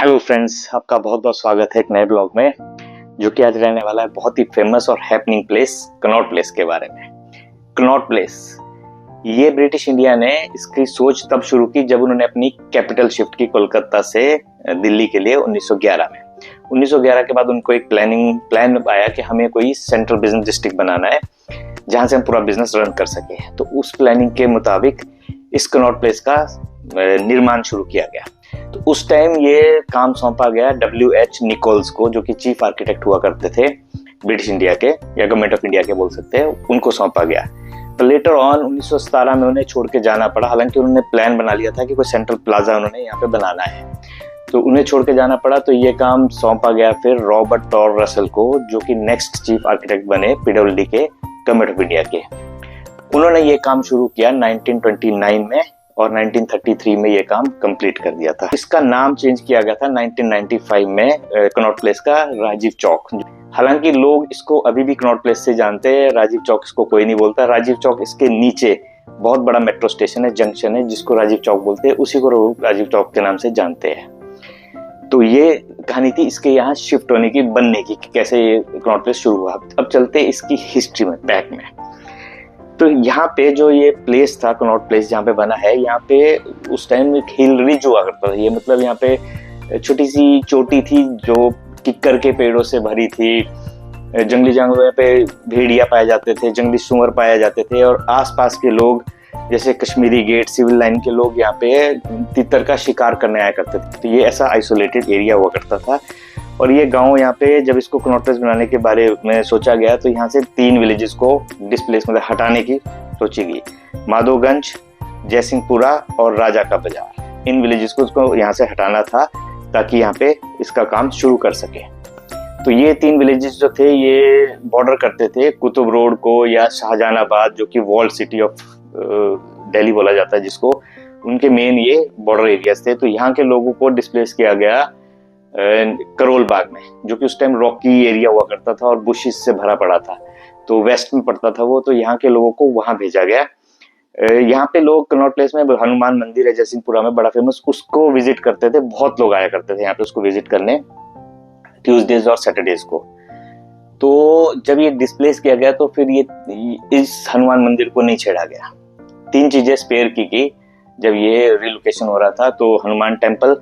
Hello friends, आपका बहुत बहुत स्वागत है एक नए ब्लॉग में, जो कि आज रहने वाला है बहुत ही फेमस और हैपनिंग प्लेस कनॉट प्लेस के बारे में। कनॉट प्लेस ये ब्रिटिश इंडिया ने इसकी सोच तब शुरू की जब उन्होंने अपनी कैपिटल शिफ्ट की कोलकाता से दिल्ली के लिए 1911 में। 1911 के बाद उनको एक प्लान आया कि हमें कोई सेंट्रल बिजनेस डिस्ट्रिक्ट बनाना है जहां से हम पूरा बिजनेस रन कर सके। तो उस प्लानिंग के मुताबिक इस कनॉट प्लेस का निर्माण शुरू किया गया। तो उस टाइम ये काम सौंपा गया W.H. निकोल्स को, जो कि चीफ आर्किटेक्ट हुआ करते थे ब्रिटिश इंडिया के या गवर्नमेंट ऑफ इंडिया के बोल सकते हैं, उनको सौंपा गया। तो लेटर ऑन 1917 में उन्हें छोड़ के जाना पड़ा। हालांकि उन्होंने प्लान बना लिया था कि कोई सेंट्रल प्लाजा उन्होंने यहाँ पे बनाना है, तो उन्हें छोड़ के जाना पड़ा। तो ये काम सौंपा गया फिर रॉबर्ट टॉर रसल को, जो कि नेक्स्ट चीफ आर्किटेक्ट बने PWD के, गवर्नमेंट ऑफ इंडिया के। उन्होंने ये काम शुरू किया 1929 में और 1933 में ये काम कंप्लीट कर दिया था। इसका नाम चेंज किया गया था 1995 में कनॉट प्लेस का राजीव चौक। हालांकि लोग इसको अभी भी कनॉट प्लेस से जानते हैं, राजीव चौक इसको कोई नहीं बोलता। राजीव चौक इसके नीचे बहुत बड़ा मेट्रो स्टेशन है, जंक्शन है, जिसको राजीव चौक बोलते हैं, उसी को लोग राजीव चौक के नाम से जानते हैं। तो ये कहानी थी इसके यहाँ शिफ्ट होने की, बनने की, कैसे ये कनॉट प्लेस शुरू हुआ। अब चलते इसकी हिस्ट्री में, बैक में। तो यहाँ पे जो ये प्लेस था कनॉट प्लेस जहाँ पे बना है, यहाँ पे उस टाइम एक हिल रिज हुआ करता था। ये मतलब यहाँ पे छोटी सी चोटी थी जो किक्कर के पेड़ों से भरी थी। जंगली जानवर यहाँ पे भेड़िया पाए जाते थे, जंगली सुअर पाए जाते थे, और आसपास के लोग जैसे कश्मीरी गेट, सिविल लाइन के लोग यहाँ पे तितर का शिकार करने आया करते थे। तो ये ऐसा आइसोलेटेड एरिया हुआ करता था। और ये गांव यहाँ पे जब इसको कनॉट प्लेस बनाने के बारे में सोचा गया तो यहाँ से 3 विलेजेस को डिस्प्लेस मतलब हटाने की सोची गई। माधोगंज, जयसिंहपुरा और राजा का बाजार, इन विलेजेस को उसको यहाँ से हटाना था ताकि यहाँ पे इसका काम शुरू कर सके। तो ये 3 विलेजेस जो थे ये बॉर्डर करते थे कुतुब रोड को या शाहजहानाबाद, जो कि वॉल्ड सिटी ऑफ दिल्ली बोला जाता है जिसको, उनके मेन ये बॉर्डर एरियाज थे। तो यहाँ के लोगों को डिस्प्लेस किया गया करोल बाग में, जो कि उस टाइम रॉकी एरिया हुआ करता था और बुशिस से भरा पड़ा था। तो वेस्ट में पड़ता था वो, तो यहाँ के लोगों को वहां भेजा गया। यहाँ पे लोग कनॉट प्लेस में हनुमान मंदिर है जयसिंहपुरा में, बड़ा फेमस, उसको विजिट करते थे। बहुत लोग आया करते थे यहाँ पे उसको विजिट करने, ट्यूसडेज और सैटरडेज को। तो जब ये डिस्प्लेस किया गया तो फिर ये इस हनुमान मंदिर को नहीं छेड़ा गया। 3 चीजें स्पेयर की जब ये रिलोकेशन हो रहा था। तो हनुमान टेम्पल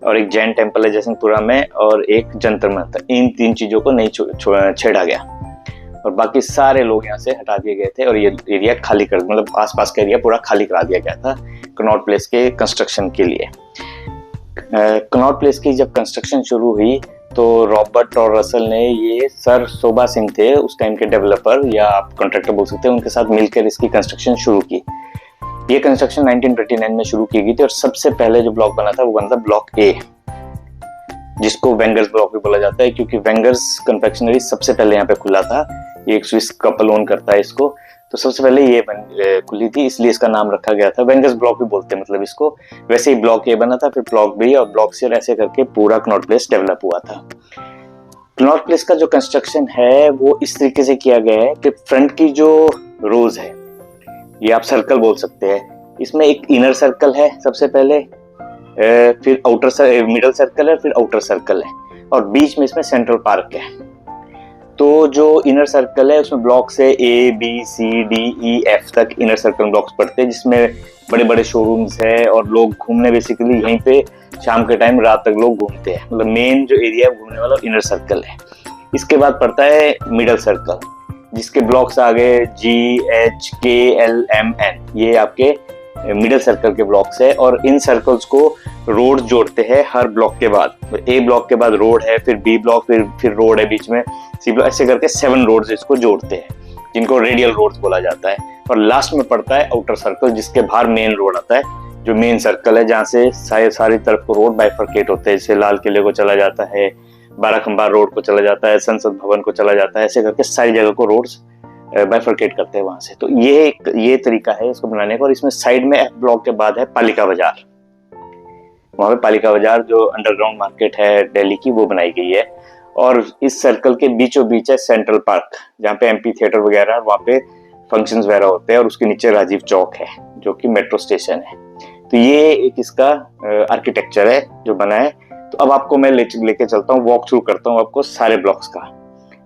और एक जैन टेम्पल है जयसिंहपुरा में, और एक जंतर मंतर, इन 3 चीजों को नहीं छेड़ा गया और बाकी सारे लोग यहाँ से हटा दिए गए थे। और ये एरिया खाली कर, मतलब आसपास का एरिया पूरा खाली करा दिया गया था कनॉट प्लेस के कंस्ट्रक्शन के लिए। कनॉट प्लेस की जब कंस्ट्रक्शन शुरू हुई तो रॉबर्ट और रसल ने, ये सर शोभा सिंह थे उस टाइम के डेवलपर या आप कॉन्ट्रैक्टर बोल सकते हैं, उनके साथ मिलकर इसकी कंस्ट्रक्शन शुरू की। ये कंस्ट्रक्शन 1929 में शुरू की गई थी और सबसे पहले जो ब्लॉक बना था वो बना था ब्लॉक ए, जिसको वेंगर्स ब्लॉक भी बोला जाता है, क्योंकि वेंगर्स कन्फेक्शनरी सबसे पहले यहाँ पे खुला था। ये एक स्विस कपल ओन करता है इसको, तो सबसे पहले ये खुली थी, इसलिए इसका नाम रखा गया था। वेंगर्स ब्लॉक भी बोलते हैं मतलब इसको। वैसे ही ब्लॉक ए बना था, फिर ब्लॉक बी और ब्लॉक सी, ऐसे करके पूरा कनॉट प्लेस डेवलप हुआ था। कनॉट प्लेस का जो कंस्ट्रक्शन है वो इस तरीके से किया गया है कि फ्रंट की जो रोज है, ये आप सर्कल बोल सकते हैं, इसमें एक इनर सर्कल है सबसे पहले, फिर आउटर मिडल सर्कल है, फिर आउटर सर्कल है, और बीच में इसमें सेंट्रल पार्क है। तो जो इनर सर्कल है उसमें ब्लॉक से ABCDEF तक इनर सर्कल ब्लॉक्स पड़ते हैं, जिसमें बड़े बड़े शोरूम्स है और लोग घूमने बेसिकली यहीं पे शाम के टाइम रात तक लोग घूमते हैं। मतलब मेन जो एरिया है घूमने वाला इनर सर्कल है। इसके बाद पड़ता है मिडल सर्कल, जिसके ब्लॉक्स आ गए GHKLMN, ये आपके मिडल सर्कल के ब्लॉक्स है। और इन सर्कल्स को रोड जोड़ते हैं हर ब्लॉक के बाद। A ब्लॉक के बाद रोड है, फिर B ब्लॉक, फिर रोड है बीच में, C ब्लॉक, ऐसे करके 7 रोड्स इसको जोड़ते हैं, जिनको रेडियल रोड्स बोला जाता है। और लास्ट में पड़ता है आउटर सर्कल, जिसके बाहर मेन रोड आता है, जो मेन सर्कल है, जहाँ से सारी तरफ को रोड बाइफरकेट होते हैं। जैसे लाल किले को चला जाता है, बाराखंबा रोड को चला जाता है, संसद भवन को चला जाता है, ऐसे करके सारी जगह को रोड्स बाइफरकेट करते हैं वहां से। तो ये तरीका है इसको बनाने का। और इसमें साइड में F ब्लॉक के बाद है पालिका बाजार। वहां पे पालिका बाजार जो अंडरग्राउंड मार्केट है दिल्ली की, वो बनाई गई है। और इस सर्कल के बीचों बीच है सेंट्रल पार्क, जहाँ पे MP थिएटर वगैरह, वहाँ पे फंक्शंस वगैरह होते हैं। और उसके नीचे राजीव चौक है जो कि मेट्रो स्टेशन है। तो ये एक इसका आर्किटेक्चर है जो बना है तो अब आपको मैं लेके चलता हूँ, वॉक थ्रू करता हूँ आपको सारे ब्लॉक्स का।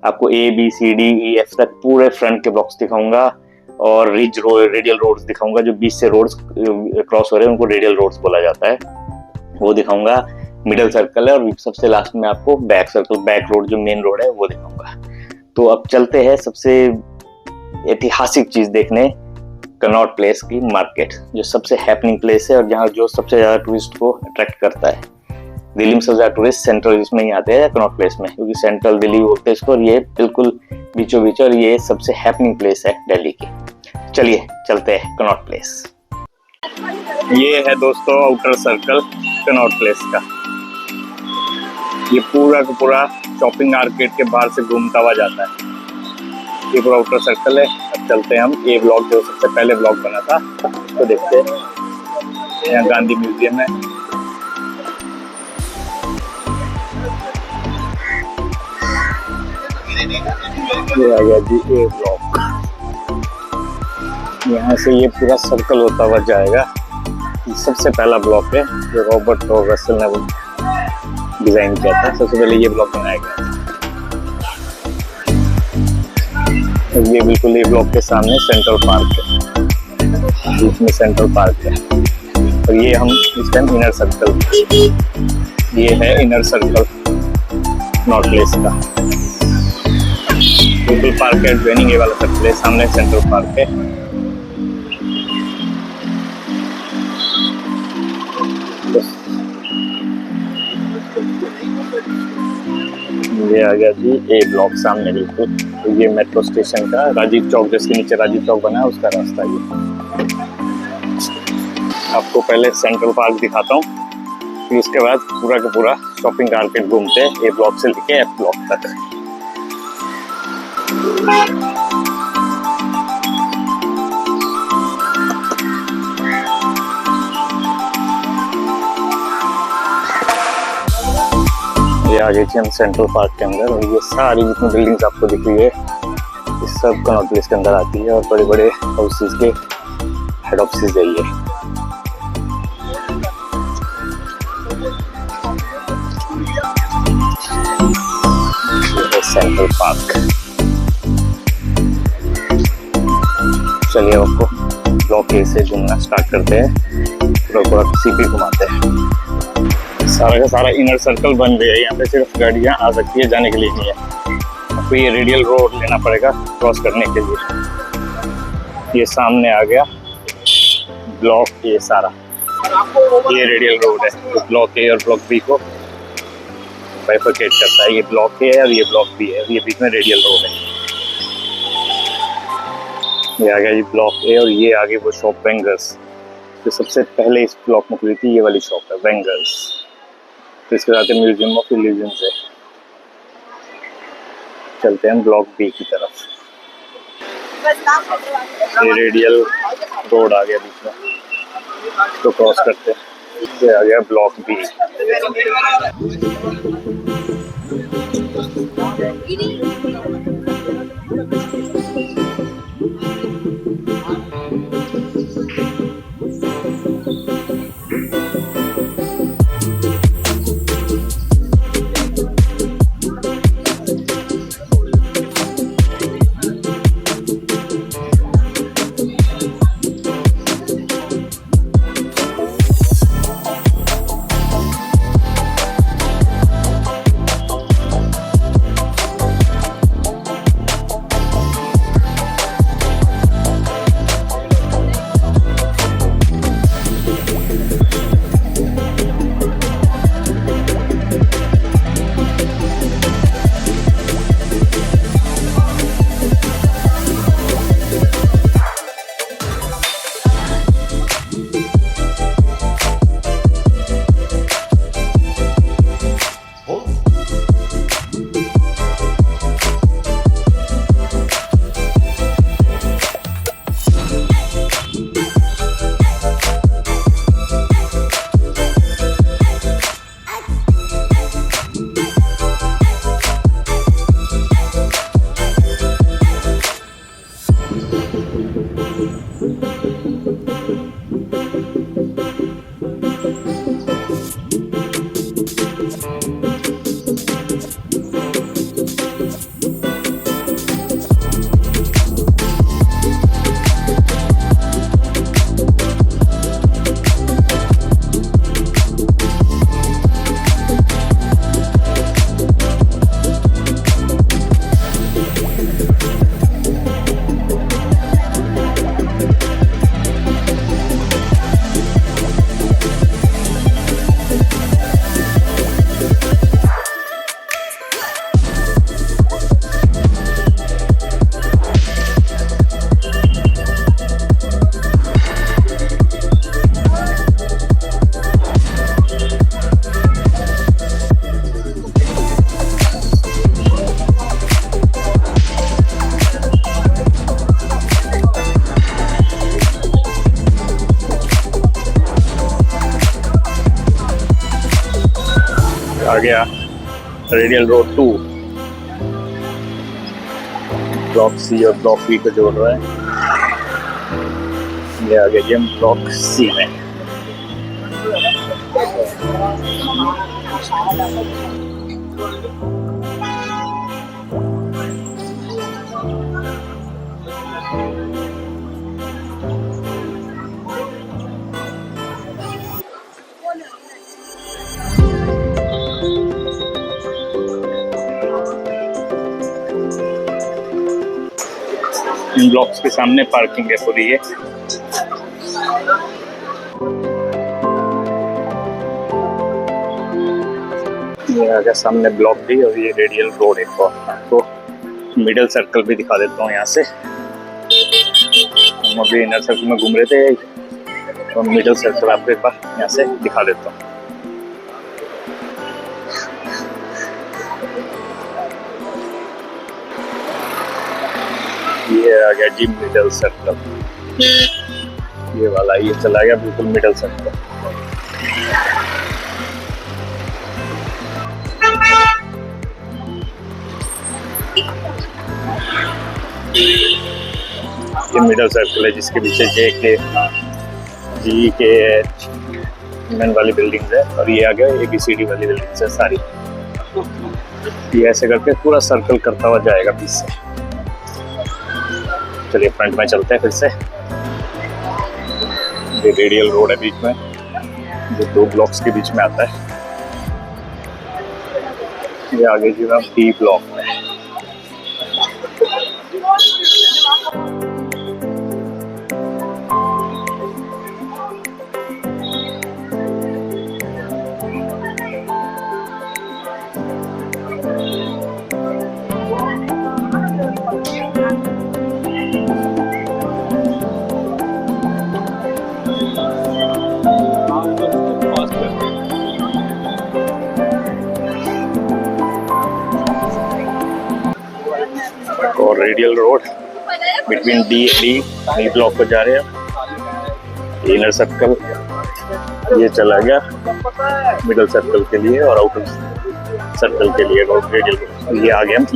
आपको A B C D E F तक पूरे फ्रंट के ब्लॉक्स दिखाऊंगा और रेडियल रोड्स दिखाऊंगा। जो बीच से रोड्स क्रॉस हो रहे हैं उनको रेडियल रोड्स बोला जाता है, वो दिखाऊंगा। मिडल सर्कल है और सबसे लास्ट में आपको बैक सर्कल, बैक रोड जो मेन रोड है वो दिखाऊंगा। तो अब चलते हैं सबसे ऐतिहासिक चीज देखने, कनॉट प्लेस की मार्केट, जो सबसे हैपनिंग प्लेस है और जहाँ जो सबसे ज्यादा टूरिस्ट को अट्रैक्ट करता है। दिल्ली में सबसे ज्यादा टूरिस्ट सेंट्रल इसमें ही आते हैं, कनॉट प्लेस में, क्योंकि सेंट्रल दिल्ली बोलते हैं इसको और ये बिल्कुल बीचों बीच और ये सबसे हैपनिंग प्लेस है दिल्ली की। चलिए चलते हैं कनॉट प्लेस। ये है दोस्तों आउटर सर्कल कनॉट प्लेस का। ये पूरा का पूरा शॉपिंग मार्केट के बाहर से घूमता हुआ जाता है। ये पूरा आउटर सर्कल है। अब चलते हैं हम ये ब्लॉक, जो सबसे पहले ब्लॉक बना था उसको देखते हैं। यहाँ गांधी म्यूजियम है। ये आ गया जी ए ब्लॉक। यहाँ से ये पूरा सर्कल होता हुआ जाएगा। सबसे पहला ब्लॉक है जो रॉबर्ट और रसल ने डिजाइन किया था। सबसे पहले ये ब्लॉक बनाया गया। ये बिल्कुल ये ब्लॉक के सामने सेंट्रल पार्क है, बीच में सेंट्रल पार्क है। और ये हम इस टाइम इनर सर्कल, ये है इनर सर्कल नॉर्थ प्लेस का। बिल्कुल पार्क है, एडजॉइनिंग ये वाला सर्कल है, सामने सेंट्रल पार्क है। ये आ गया जी ए ब्लॉक सामने बिल्कुल। तो ये मेट्रो स्टेशन का राजीव चौक, जिसके नीचे राजीव चौक बना है उसका रास्ता ये। आपको पहले सेंट्रल पार्क दिखाता हूँ, फिर उसके बाद पूरा का पूरा शॉपिंग मार्केट घूमते हैं ए ब्लॉक से लेके एफ ब्लॉक तक। ये आ गए थे हम सेंट्रल पार्क के अंदर और ये सारी जितनी बिल्डिंग्स आपको दिख रही है ये सब कनॉट प्लेस के अंदर आती है और बड़े बड़े हाउसेस के हेड ऑफिस है ये। Central park. चलिए आपको ब्लॉक ए से घूमना स्टार्ट करते हैं, पूरा सीपी घुमाते हैं। सारा का सारा इनर सर्कल बन गया है। यहाँ पे सिर्फ गाड़ियाँ आ सकती है, जाने के लिए नहीं है। आपको ये रेडियल रोड लेना पड़ेगा क्रॉस करने के लिए। ये सामने आ गया ब्लॉक, ये सारा ये रेडियल रोड है। तो ब्लॉक ए और ब्लॉक बी को बाइफरकेट करता है। ये ब्लॉक ए है और ये ब्लॉक बी है, ये बीच में रेडियल रोड है। ये आ गया जी ब्लॉक ए और ये आगे वो शॉप वेंगर्स, जो सबसे पहले इस ब्लॉक में खुली थी। ये वाली शॉप है वेंगर्स। तो इसके साथ म्यूजियम ऑफ इल्यूजन्स है। चलते हैं ब्लॉक बी की तरफ। ये रेडियल रोड आ गया बीच में, तो क्रॉस करते हैं। ये आ गया ब्लॉक बी। आ गया रेडियल रोड 2, ब्लॉक सी और ब्लॉक बी को जोड़ रहा है। ये आ गया हम ब्लॉक सी में। इन ब्लॉक्स के सामने पार्किंग है पूरी। ये आ गया सामने ब्लॉक भी, और ये रेडियल रोड एक और आपको मिडल सर्कल भी दिखा देता हूँ यहाँ से। हम अभी इनर सर्कल में घूम रहे थे, तो मिडल सर्कल आपको एक बार यहाँ से दिखा देता हूँ। ये आ गया जी मिडल सर्कल, ये वाला, ये चला गया बिल्कुल मिडल सर्कल। ये मिडल सर्कल है जिसके पीछे जे के जी के एन वाली बिल्डिंग्स है, और ये आ गया ABCD वाली बिल्डिंग्स है सारी। ये ऐसे करके पूरा सर्कल करता हुआ जाएगा बीच से। चलिए फ्रंट में चलते हैं फिर से। ये रेडियल रोड है बीच में, जो 2 ब्लॉक्स के बीच में आता है। ये आगे जो है B ब्लॉक में। और radial road between D block को जा रहे हैं। इनर सर्कल ये चला गया मिडल सर्कल के लिए, और आउटर सर्कल के लिए रेडियल रोड। ये आ गया हम E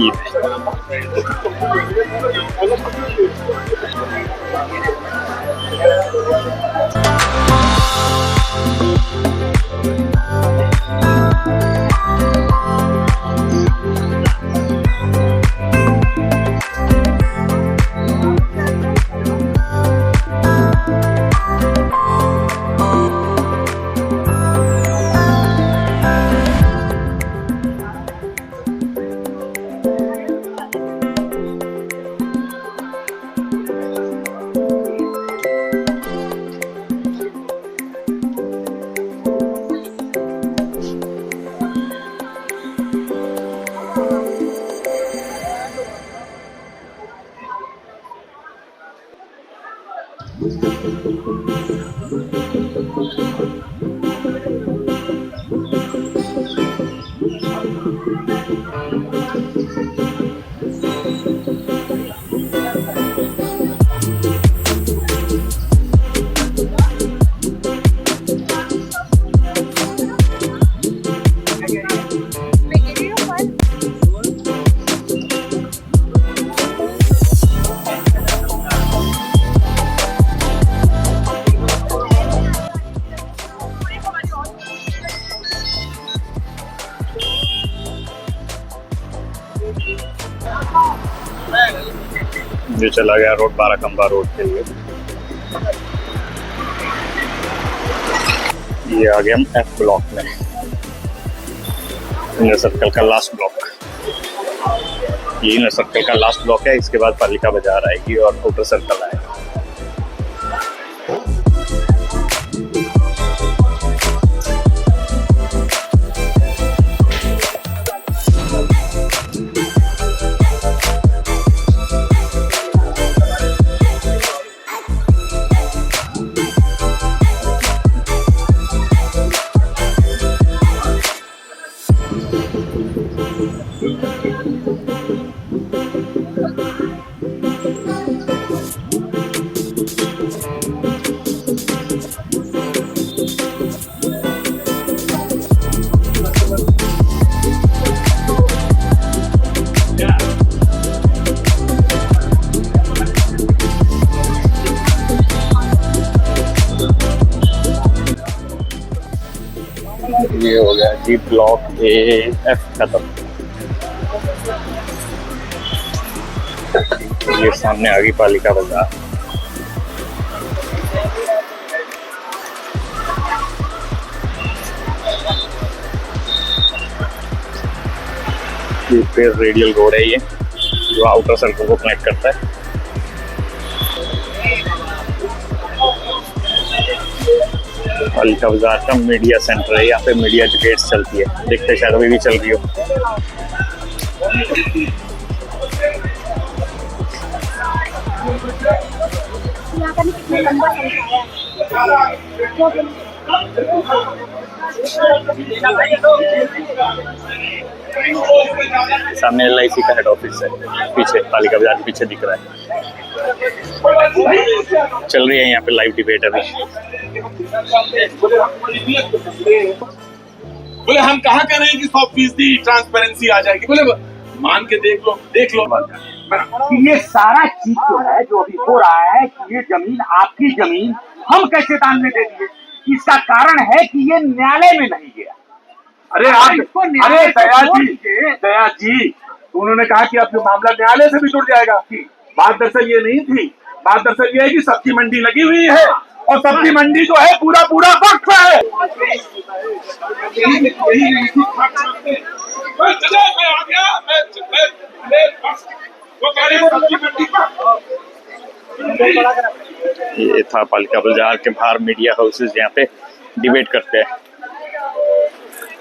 जो चला गया रोड बाराकंबा रोड के लिए। ये आ गया हम F ब्लॉक में, इनर सर्कल का लास्ट ब्लॉक। ये इनर सर्कल का लास्ट ब्लॉक है, इसके बाद पालिका बाजार आएगी और आउटर सर्कल आएगा। ये हो गया जी ब्लॉक ए एफ खत्म। ये सामने आ गई पालिका बाजार। ये फिर रेडियल रोड है, ये जो आउटर सर्कल को कनेक्ट करता है। पालिका बाजार का मीडिया सेंटर है, यहाँ पे मीडिया डिबेट्स चलती है, देखते शायद अभी भी चल रही हो। सामने LIC का हेड ऑफिस है, पीछे पालिका बाजार के पीछे दिख रहा है। चल रही है यहाँ पे लाइव डिबेट अभी। बोले हम कहाँ कह रहे हैं कि 100% ट्रांसपेरेंसी आ जाएगी, बोले मान के देख लो। ये सारा चीज जो है जो अभी हो रहा है कि ये जमीन आपकी जमीन हम कैसे दान में दे दिए, इसका कारण है कि ये न्यायालय में नहीं गया। अरे दया जी उन्होंने कहा कि अब मामला न्यायालय से भी जुड़ जाएगा। बात दरअसल ये नहीं थी, बात दरअसल ये है कि सब्जी मंडी लगी हुई है और सब्जी मंडी जो है पूरा वक्त है। ये था पालिका बाजार के बाहर मीडिया हाउसेस यहाँ पे डिबेट करते हैं।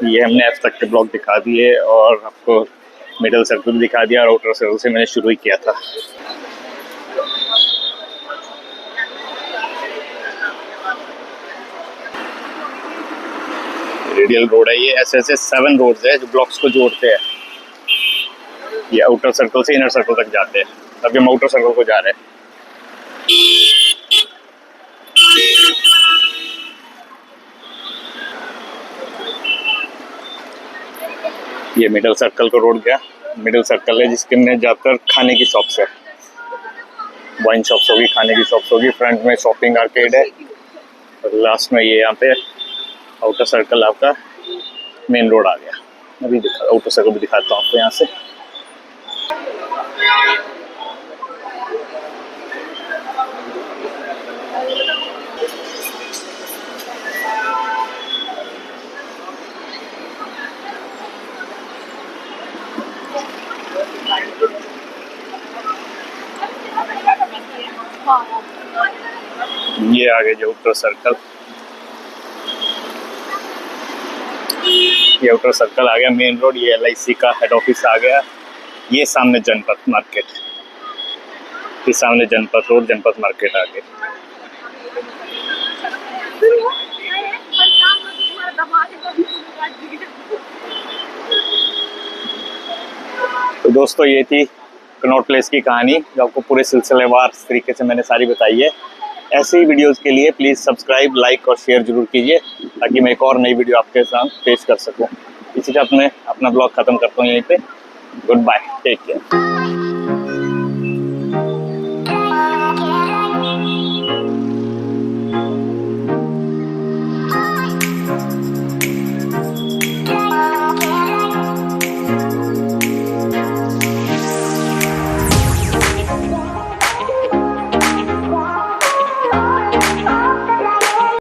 ये हमने अब तक के ब्लॉक दिखा दिए और आपको मिडिल सर्कल भी दिखा दिया और आउटर सर्कल से मैंने शुरू ही किया था। रेडियल रोड है, ये ऐसे 7 रोड्स है जो ब्लॉक्स को जोड़ते हैं। ये आउटर सर्कल से इनर सर्कल तक जाते हैं, तब हम आउटर सर्कल को जा रहे हैं। ये मिडिल सर्कल को रोड गया। मिडिल सर्कल है जिसके में ज्यादातर खाने की शॉप्स है, वाइन शॉप्स होगी, खाने की शॉप्स होगी, फ्रंट में शॉपिंग आर्केड है और लास्ट में ये यहाँ पे आउटर सर्कल आपका मेन रोड आ गया। अभी आउटर सर्कल भी दिखाता हूँ आपको यहाँ से। ये आ गया जो आउटर सर्कल, ये आउटर सर्कल आ गया मेन रोड। ये LIC का हेड ऑफिस आ गया। ये सामने जनपथ मार्केट, ये सामने जनपथ रोड, जनपथ मार्केट आ गया। तो दोस्तों ये थी कनॉट प्लेस की कहानी जो आपको पूरे सिलसिलेवार तरीके से मैंने सारी बताई है। ऐसे ही वीडियोस के लिए प्लीज़ सब्सक्राइब, लाइक और शेयर जरूर कीजिए ताकि मैं एक और नई वीडियो आपके साथ पेश कर सकूं। इसी के साथ मैं अपना ब्लॉग ख़त्म करता हूँ यहीं पे। Goodbye, take care.